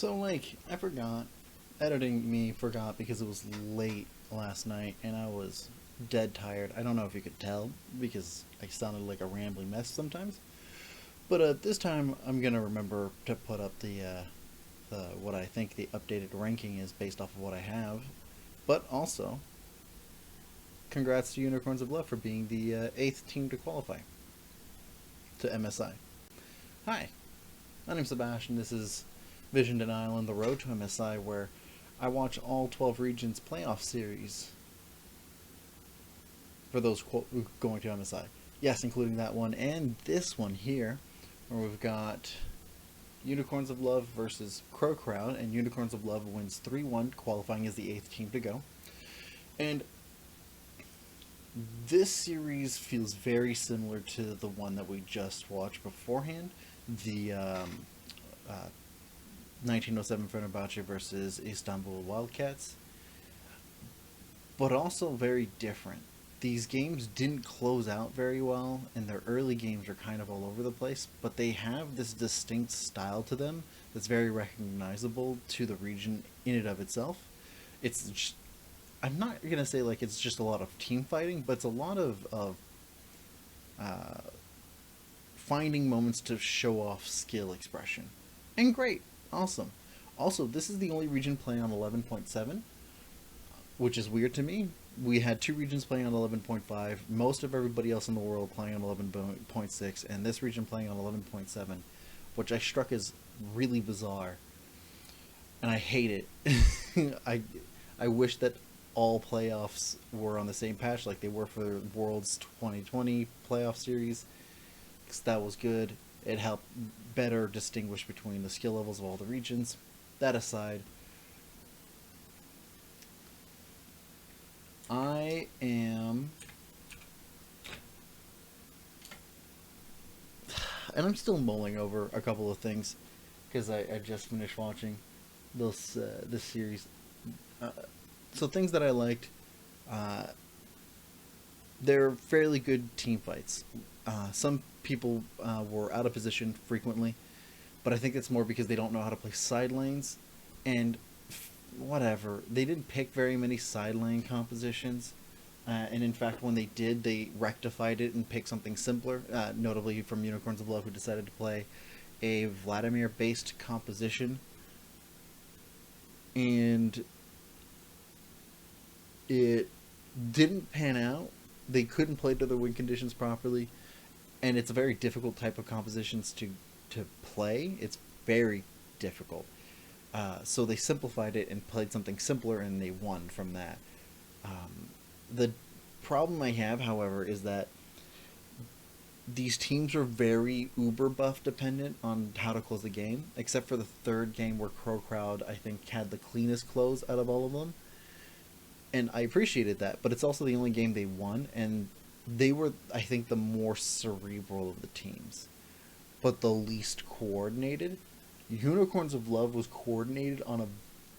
So, like, I forgot. Editing me forgot because it was late last night and I was dead tired. I don't know if you could tell because I sounded like a rambling mess sometimes. But this time I'm gonna remember to put up the what I think the updated ranking is based off of what I have. But also, congrats to Unicorns of Love for being the eighth team to qualify to MSI. Hi, my name's Sebastian. This is Vision Denial and the Road to MSI, where I watch all 12 regions playoff series for those going to MSI. Yes, including that one and this one here, where we've got Unicorns of Love versus CrowCrowd, and Unicorns of Love wins 3-1, qualifying as the 8th team to go. And this series feels very similar to the one that we just watched beforehand, the 1907 Fenerbahce versus Istanbul Wildcats, but also very different. These games didn't close out very well, and their early games are kind of all over the place, but they have this distinct style to them that's very recognizable to the region in and of itself. It's just, I'm not gonna say like it's just a lot of team fighting, but it's a lot of uh, finding moments to show off skill expression. And great, awesome. Also, this is the only region playing on 11.7, which is weird to me. We had two regions playing on 11.5, most of everybody else in the world playing on 11.6, and this region playing on 11.7, which I struck as really bizarre. And I hate it. I wish that all playoffs were on the same patch like they were for World's 2020 playoff series, because that was good. It helped better distinguish between the skill levels of all the regions. That aside, I am, and I'm still mulling over a couple of things because I just finished watching this series. Uh, so things that I liked, uh, they're fairly good team fights. Some people were out of position frequently, but I think it's more because they don't know how to play side lanes, and whatever. They didn't pick very many side lane compositions, and in fact, when they did, they rectified it and picked something simpler. Notably, from Unicorns of Love, who decided to play a Vladimir-based composition, and it didn't pan out. They couldn't play to their win conditions properly, and it's a very difficult type of compositions to play. It's very difficult. So they simplified it and played something simpler, and they won from that. The problem I have, however, is that these teams are very uber buff dependent on how to close the game, except for the third game where CrowCrowd, I think, had the cleanest close out of all of them. And I appreciated that, but it's also the only game they won, and they were, I think, the more cerebral of the teams, but the least coordinated. Unicorns of Love was coordinated on a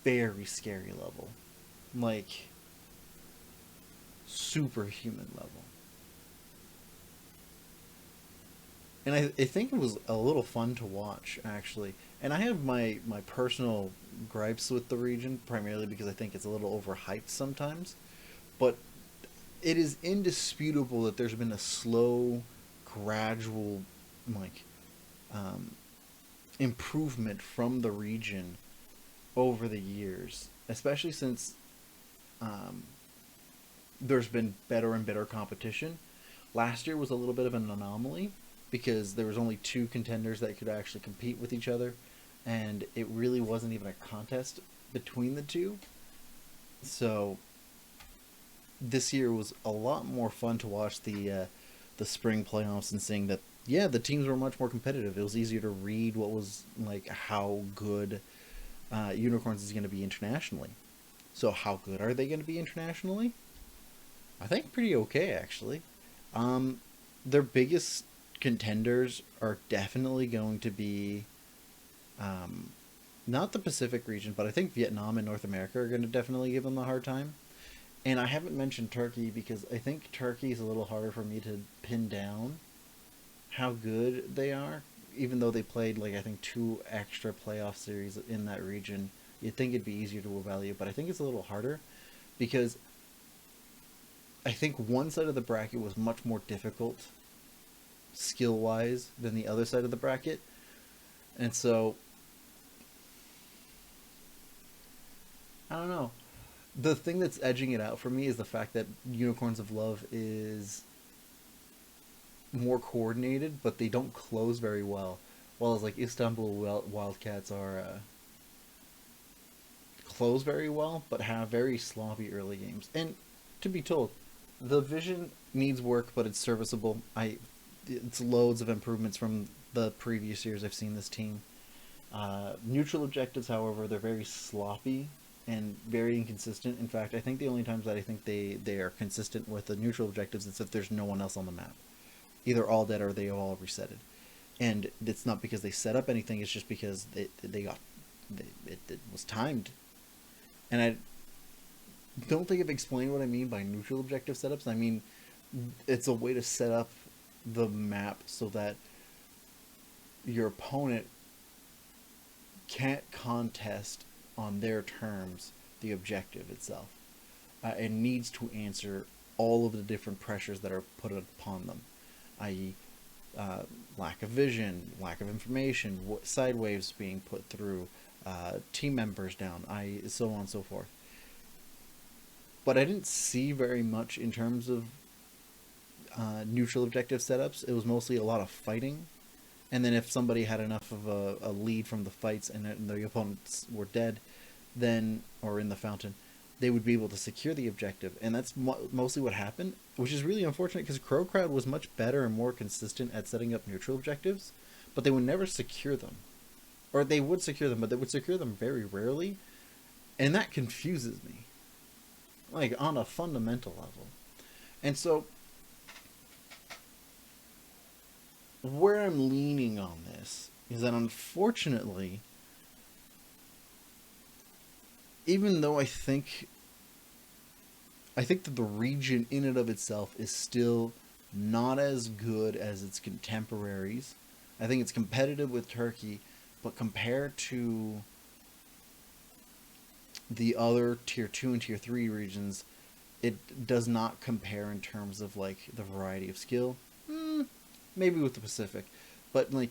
very scary level, like superhuman level. And I think it was a little fun to watch, actually. And I have my personal gripes with the region, primarily because I think it's a little overhyped sometimes. But it is indisputable that there's been a slow, gradual, like, um, improvement from the region over the years, especially since um, there's been better and better competition. Last year was a little bit of an anomaly because there was only two contenders that could actually compete with each other, and it really wasn't even a contest between the two. So this year was a lot more fun to watch the spring playoffs and seeing that, yeah, the teams were much more competitive. It was easier to read what was like how good Unicorns is going to be internationally. So how good are they going to be internationally? I think pretty okay, actually. Um, their biggest contenders are definitely going to be um, not the Pacific region, but I think Vietnam and North America are going to definitely give them a hard time. And I haven't mentioned Turkey because I think Turkey is a little harder for me to pin down how good they are. even though they played like I think 2 extra playoff series in that region, you'd think it'd be easier to evaluate, but I think it's a little harder because I think one side of the bracket was much more difficult skill wise than the other side of the bracket. And so I don't know. The thing that's edging it out for me is the fact that Unicorns of Love is more coordinated, but they don't close very well. While like Istanbul Wildcats are close very well, but have very sloppy early games. And to be told, the vision needs work, but it's serviceable. It's loads of improvements from the previous years I've seen this team. Neutral objectives, however, they're very sloppy and very inconsistent. In fact, I think the only times that I think they are consistent with the neutral objectives is if there's no one else on the map, either all dead or they all resetted. And it's not because they set up anything; it's just because it was timed. And I don't think I've explained what I mean by neutral objective setups. I mean, it's a way to set up the map so that your opponent can't contest on their terms the objective itself. It needs to answer all of the different pressures that are put upon them, i.e., lack of vision, lack of information, side waves being put through, team members down, so on and so forth. But I didn't see very much in terms of neutral objective setups. It was mostly a lot of fighting, and then if somebody had enough of a lead from the fights and the opponents were dead, then or in the fountain, they would be able to secure the objective, and that's mostly what happened, which is really unfortunate because CrowCrowd was much better and more consistent at setting up neutral objectives, but they would never secure them, or they would secure them, but they would secure them very rarely, and that confuses me, like on a fundamental level. And so where I'm leaning on this is that unfortunately, even though I think that the region in and of itself is still not as good as its contemporaries. I think it's competitive with Turkey, but compared to the other tier 2 and tier 3 regions, it does not compare in terms of like the variety of skill. Maybe with the Pacific, but like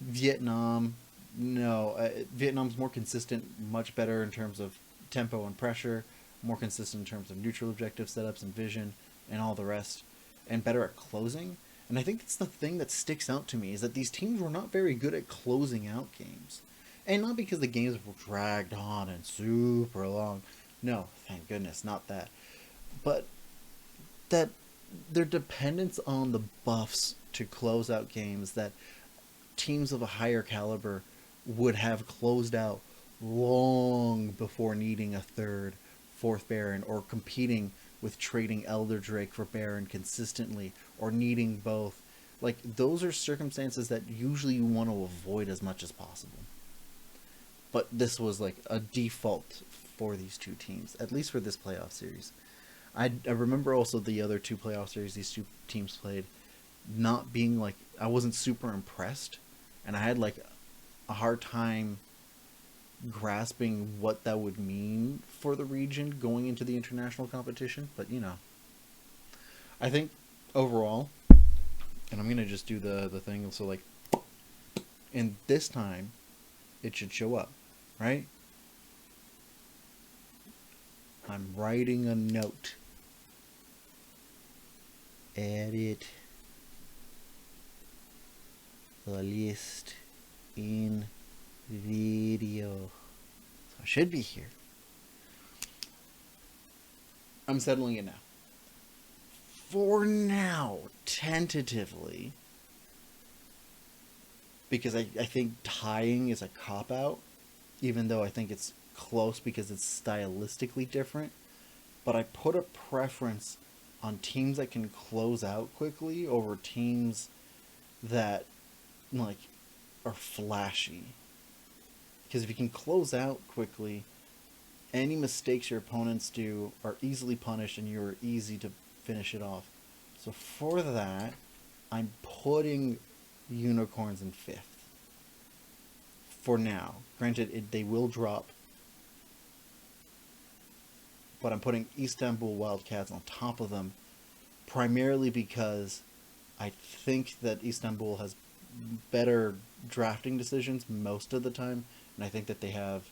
Vietnam, no, Vietnam's more consistent, much better in terms of tempo and pressure, more consistent in terms of neutral objective setups and vision and all the rest, and better at closing. And I think that's the thing that sticks out to me, is that these teams were not very good at closing out games. And not because the games were dragged on and super long. No, thank goodness, not that. But that their dependence on the buffs to close out games that teams of a higher caliber would have closed out long before needing a third, fourth Baron, or competing with trading Elder Drake for Baron consistently, or needing both. Like, those are circumstances that usually you want to avoid as much as possible. But this was like a default for these two teams, at least for this playoff series. I remember also the other 2 playoff series these 2 teams played not being like, I wasn't super impressed, and I had like a hard time grasping what that would mean for the region going into the international competition. But I think overall, and I'm gonna just do the thing, so like, and this time it should show up, right? I'm writing a note. Edit the list in video. So I should be here. I'm settling it now. For now, tentatively, because I think tying is a cop-out, even though I think it's close because it's stylistically different. But I put a preference on teams that can close out quickly over teams that like are flashy. Because if you can close out quickly, any mistakes your opponents do are easily punished and you're easy to finish it off. So for that, I'm putting Unicorns in 5th. For now. Granted, they will drop, but I'm putting Istanbul Wildcats on top of them, primarily because I think that Istanbul has better drafting decisions most of the time, and I think that they have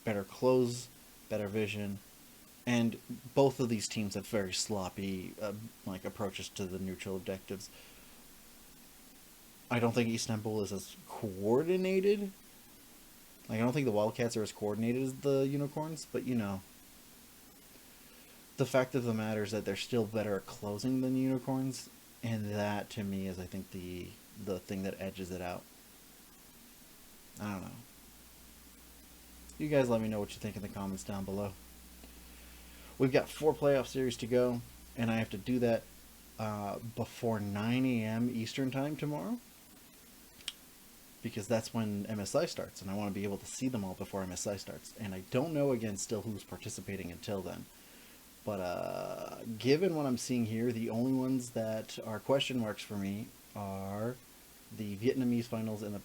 better clothes, better vision, and both of these teams have very sloppy like approaches to the neutral objectives. I don't think Istanbul is as coordinated. Like, I don't think the Wildcats are as coordinated as the Unicorns, but the fact of the matter is that they're still better at closing than the Unicorns, and that to me is, I think, the thing that edges it out. I don't know. You guys let me know what you think in the comments down below. We've got 4 playoff series to go, and I have to do that before 9 a.m. Eastern time tomorrow, because that's when MSI starts, and I want to be able to see them all before MSI starts. And I don't know, again, still who's participating until then. But given what I'm seeing here, the only ones that are question marks for me are the Vietnamese finals and the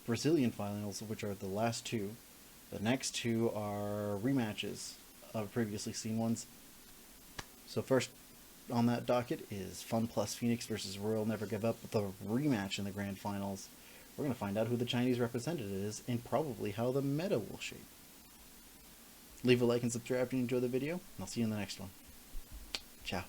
Brazilian finals, which are the last 2. The next 2 are rematches of previously seen ones. So first on that docket is Fun Plus Phoenix versus Royal Never Give Up, the rematch in the grand finals. We're going to find out who the Chinese representative is and probably how the meta will shape. Leave a like and subscribe if you enjoyed the video, and I'll see you in the next one. Ciao.